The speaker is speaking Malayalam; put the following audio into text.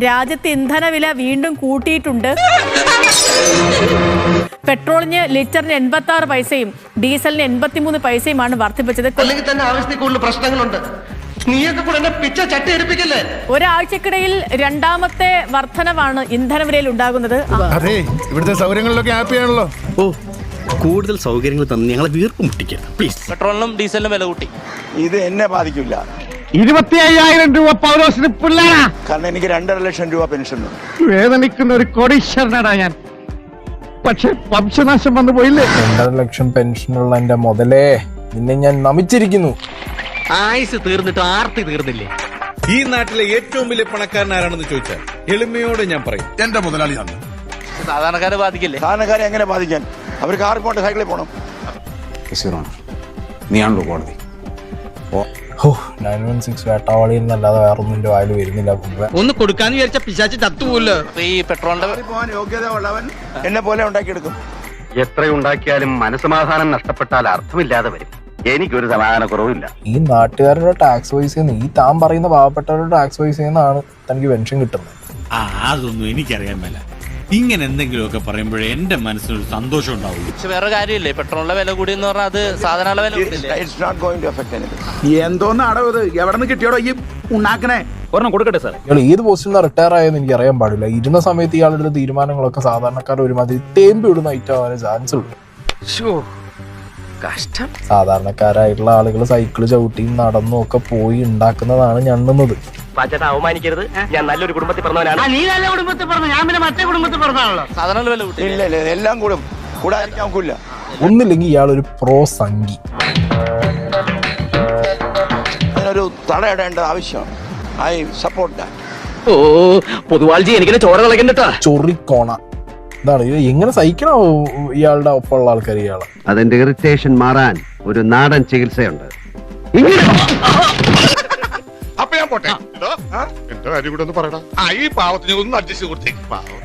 രാജ്യത്ത് ഇന്ധനവില വീണ്ടും കൂട്ടിയിട്ടുണ്ട്. പെട്രോളിന് ലിറ്ററിന് 86 പൈസയും ഡീസലിന് 83 പൈസയുമാണ് വർദ്ധിപ്പിച്ചത്. പ്രശ്നങ്ങളുണ്ട്. ഒരാഴ്ചക്കിടയിൽ രണ്ടാമത്തെ വർധനവാണ് ഇന്ധനവിലയിൽ ഉണ്ടാകുന്നത്. അതെ, ഇവിടുത്തെ സൗകര്യങ്ങളിലൊക്കെ ഹാപ്പിയാണല്ലോ. ഓ, കൂടുതൽ സൗകര്യങ്ങൾ തന്നെ ഞങ്ങളെ വീർപ്പ് മുട്ടിക്കുക പ്ലീസ്. പെട്രോളിനും ഡീസലിനും വില കൂട്ടി. ഇത് എന്നെ ബാധിക്കില്ല. 25,000 രൂപ പൗലോസിന് പിള്ളേരാ. കാരണം എനിക്ക് 2.5 ലക്ഷം രൂപ പെൻഷൻ വേദനിക്കുന്ന ഒരു കോടീശ്വരനാടാ ഞാൻ. പക്ഷെ വംശനാശം വന്നു പോയില്ലേ. 2.5 ലക്ഷം പെൻഷനുള്ള എന്റെ മുതലേ, നിന്നെ ഞാൻ നമിച്ചിരിക്കുന്നു. ആയുസ് തീർന്നിട്ട് ആർത്തി തീർന്നില്ലേ? ഈ നാട്ടിലെ ഏറ്റവും വലിയ പണക്കാരൻ ആരാണെന്ന് ചോദിച്ചാൽ എളിമയോടെ ഞാൻ പറയും എന്റെ മുതലാളിയാണ്. സാധാരണക്കാരെ ബാധിക്കില്ലേ? സാധാരണക്കാരെ എങ്ങനെ ബാധിക്കാൻ? അവർ കാറിൽ പോകണ്ട, സൈക്കിളിൽ പോകണം. നീയാണല്ലോ കോടതി. 916 വേട്ടാവാളി എന്നല്ലാതെ വേറൊന്നും എന്റെ വായിൽ വരുന്നില്ല. ഒന്ന് കൊടുക്കാന്ന് വിചാരിച്ച പിശാച്ച് ചത്തുപോലോ. ഈ പെട്രോളിന്റെ പോകാൻ യോഗ്യത ഉള്ളവൻ എന്നെ പോലെ ഉണ്ടാക്കിയെടുക്കും. എത്രയുണ്ടാക്കിയാലും മനസ്സമാധാനം നഷ്ടപ്പെട്ടാൽ അർത്ഥമില്ലാതെ വരും. എനിക്കൊരു സമാധാന കുറവില്ല. ഈ നാട്ടുകാരുടെ ടാക്സ് പൈസ ഈ താൻ പറയുന്ന പാവപ്പെട്ടവരുടെ ടാക്സ് പൈസ തനിക്ക് പെൻഷൻ കിട്ടുന്നത്. അതൊന്നും എനിക്കറിയാൻ മേല. ഇങ്ങനെ എന്തെങ്കിലുമൊക്കെ പറയുമ്പോഴേ എന്റെ മനസ്സിനൊരു സന്തോഷം ഉണ്ടാവുള്ളൂ. പക്ഷെ വേറെ കാര്യമില്ലേ, പെട്രോളിന്റെ വില കൂടി എന്ന് പറഞ്ഞാൽ അത് സാധനങ്ങളുടെ വില കൂടില്ലേ? It's not going to affect anything. എന്തോന്ന് അടവ് എവിടെ നിന്ന് കിട്ടിയോടോ ഈ ഉണ്ടാക്കണേ? ഒരെണ്ണം കൊടുക്കട്ടെ സാർ. ഇയാൾ ഏത് പോസ്റ്റിൽ നിന്ന് റിട്ടയർ ആയെന്ന് എനിക്ക് അറിയാൻ പാടില്ല. ഇരുന്ന സമയത്ത് ഇയാളുടെ തീരുമാനങ്ങളൊക്കെ സാധാരണക്കാരുടെ ഒരുമാതിരി തേമ്പി വിടുന്ന ഐറ്റം ആവാൻ ചാൻസ് ഉണ്ട്. കഷ്ടം. സാധാരണക്കാരായിട്ടുള്ള ആളുകൾ സൈക്കിള് ചവിട്ടിയും നടന്നും ഒക്കെ പോയി ഉണ്ടാക്കുന്നതാണ് ഞണ്ണുന്നത്. അവമാനിക്കരുത്. ഞാൻ നല്ലൊരു കുടുംബത്തിൽ പറഞ്ഞവനാണ്. നീ നല്ല കുടുംബത്തിൽ പറഞ്ഞു, ഞാൻ പിന്നെ മറ്റേ കുടുംബത്തിൽ പറഞ്ഞാണല്ലോ. സാധനങ്ങളുടെ വില കൂട്ടി. ഇല്ല ഇല്ല, എല്ലാം കൂടാതിരിക്കാൻ നോക്കില്ല. ഒന്നില്ലെങ്കിൽ ഇയാളൊരു പ്രോ സംഘി. അതിനൊരു തടയിടേണ്ട ആവശ്യമാണ്. I support that. ഓ, പൊതുവാൾജി എനിക്കിനെ ചോര കളക്കണ്ടട്ടാ. ചൊറിക്കോണ ഇതാണ്. എങ്ങനെ സഹിക്കണോ ഇയാളുടെ ഒപ്പമുള്ള ആൾക്കാർ ഇയാളെ? അതിന്റെ ഇറിറ്റേഷൻ മാറാൻ ഒരു നാടൻ ചികിത്സയുണ്ട്. അപ്പൊ ഞാൻ പോട്ടെ. എന്റെ കാര്യം കൂടെ ഒന്ന് പറയടാ. ഈ പാവത്തിന് ഒന്ന് അഡ്ജസ്റ്റ് കൊടുത്തേക്ക്. പാവം.